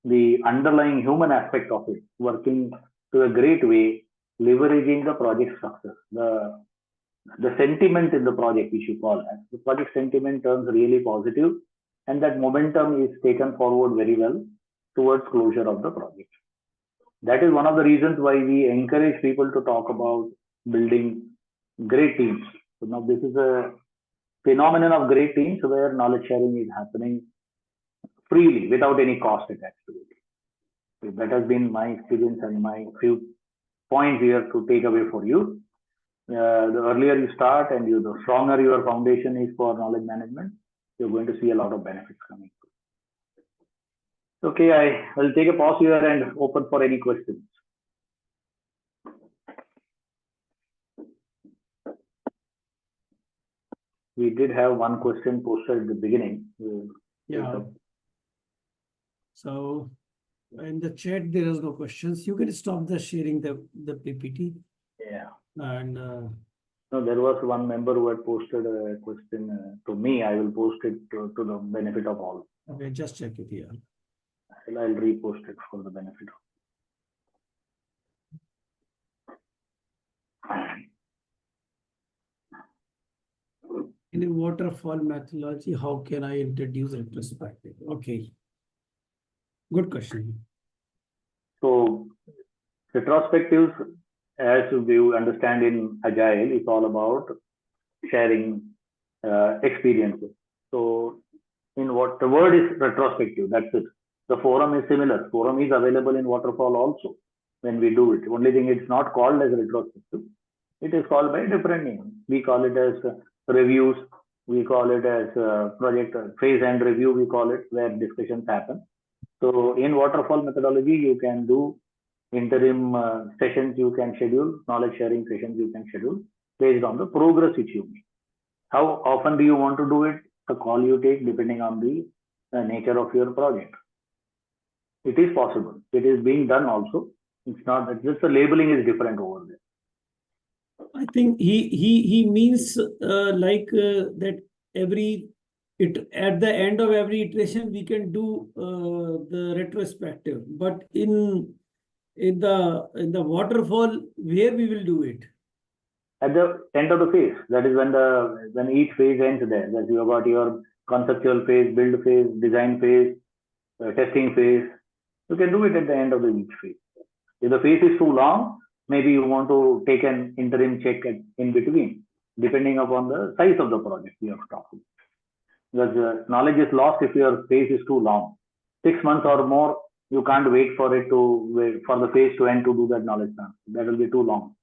the underlying human aspect of it working to a great way, leveraging the project success. The sentiment in the project, which you call as the project sentiment, turns really positive, and that momentum is taken forward very well towards closure of the project. That is one of the reasons why we encourage people to talk about building great teams. So now this is a phenomenon of great teams where knowledge sharing is happening freely without any cost attached to it. So that has been my experience and my few points here to take away for you. The earlier you start and the stronger your foundation is for knowledge management, you're going to see a lot of benefits coming. Okay, I will take a pause here and open for any questions. We did have one question posted at the beginning. Yeah. So in the chat, there is no questions. You can stop the sharing the PPT. Yeah. And no, there was one member who had posted a question to me. I will post it to the benefit of all. Okay, just check it here. I'll repost it for the benefit of. In a waterfall methodology, how can I introduce retrospective? Okay. Good question. So retrospectives, as you understand in Agile, it's all about sharing experiences. So in what the word is retrospective, that's it. The forum is similar. Forum is available in waterfall also when we do it. Only thing it's not called as retrospective. It is called by a different name. We call it as reviews. We call it as project phase end review. We call it where discussions happen. So in waterfall methodology, you can do interim sessions you can schedule, knowledge sharing sessions you can schedule based on the progress which you make. How often do you want to do it? The call you take depending on the nature of your project. It is possible. It is being done also. It's not that just the labeling is different over there. I think he means that at the end of every iteration we can do the retrospective, but in the waterfall, where we will do it? At the end of the phase. That is when each phase ends there. That you have got your conceptual phase, build phase, design phase, testing phase. You can do it at the end of each phase. If the phase is too long, maybe you want to take an interim check in between, depending upon the size of the project you have talked about. Because knowledge is lost if your phase is too long. 6 months or more, you can't wait for the phase to end to do that knowledge transfer. That will be too long.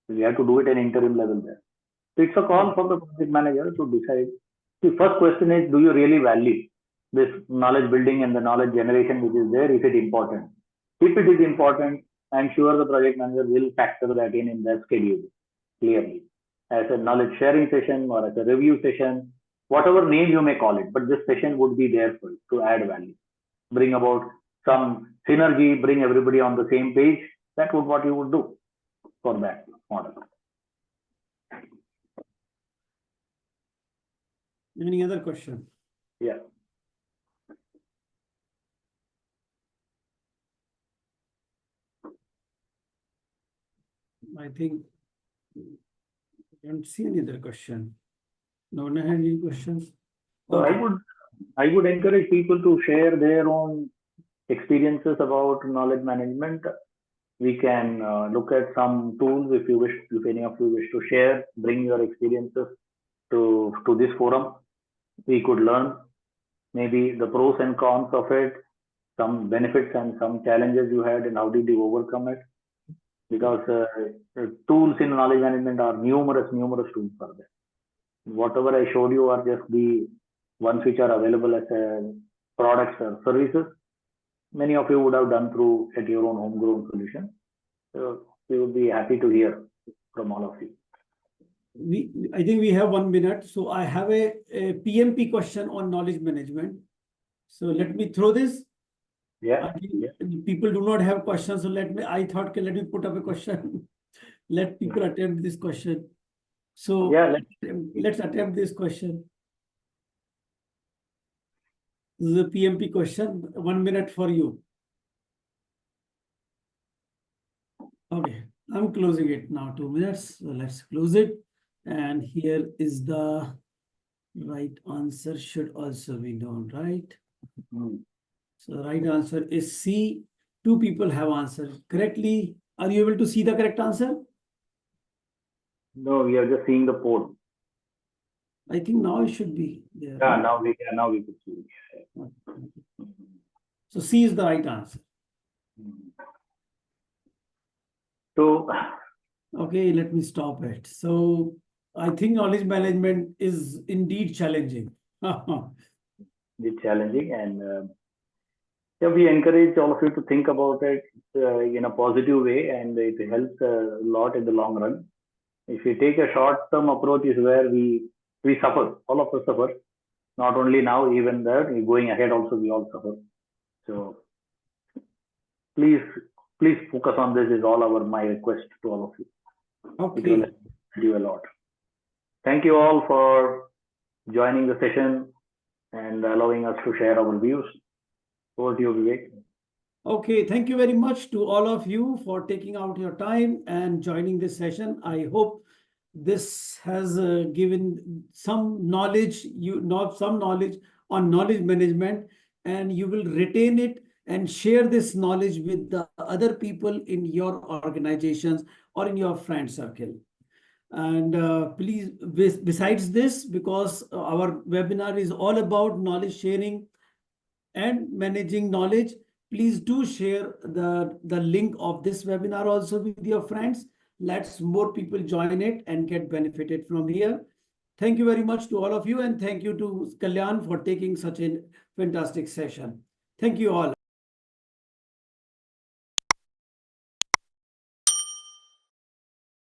So you have to do it at interim level there. So it's a call for the project manager to decide. The first question is, do you really value this knowledge building and the knowledge generation which is there? Is it important? If it is important, I'm sure the project manager will factor that in their schedule clearly as a knowledge sharing session or as a review session, whatever name you may call it, but this session would be there for you to add value, bring about some synergy, bring everybody on the same page. That would what you would do for that model. Any other question? Yeah. I think I don't see any other question. No one has any questions? So I would encourage people to share their own experiences about knowledge management. We can look at some tools if you wish, if any of you wish to share, bring your experiences to this forum. We could learn maybe the pros and cons of it, some benefits and some challenges you had and how did you overcome it. Because tools in knowledge management are numerous tools are there. Whatever I showed you are just the ones which are available as products or services. Many of you would have done through at your own homegrown solution. So we would be happy to hear from all of you. I think we have 1 minute. So I have a PMP question on knowledge management. So let me throw this. Yeah. People do not have questions. So I thought, let me put up a question. Let people attempt this question. So yeah, let's attempt this question. This is a PMP question. 1 minute for you. Okay, I'm closing it now, 2 minutes. So let's close it. And here is the right answer should also be known, right? So the right answer is C. 2 people have answered correctly. Are you able to see the correct answer? No, we are just seeing the poll. I think now it should be there. Yeah, no? now we could see. So C is the right answer. So, Okay, let me stop it. So I think knowledge management is indeed challenging. it's challenging, and yeah, we encourage all of you to think about it in a positive way, and it helps a lot in the long run. If you take a short-term approach, is where we suffer. All of us suffer. Not only now, even there, going ahead also we all suffer. So please focus on this. Is all my request to all of you. It will Okay. help you a lot. Thank you all for joining the session and allowing us to share our views. Over to you, Vivek. Okay, thank you very much to all of you for taking out your time and joining this session. I hope this has given some knowledge, some knowledge on knowledge management, and you will retain it and share this knowledge with the other people in your organizations or in your friend circle. And please, besides this, because our webinar is all about knowledge sharing and managing knowledge, please do share the link of this webinar also with your friends. Let's more people join it and get benefited from here. Thank you very much to all of you, and thank you to Kalyan for taking such a fantastic session. Thank you all.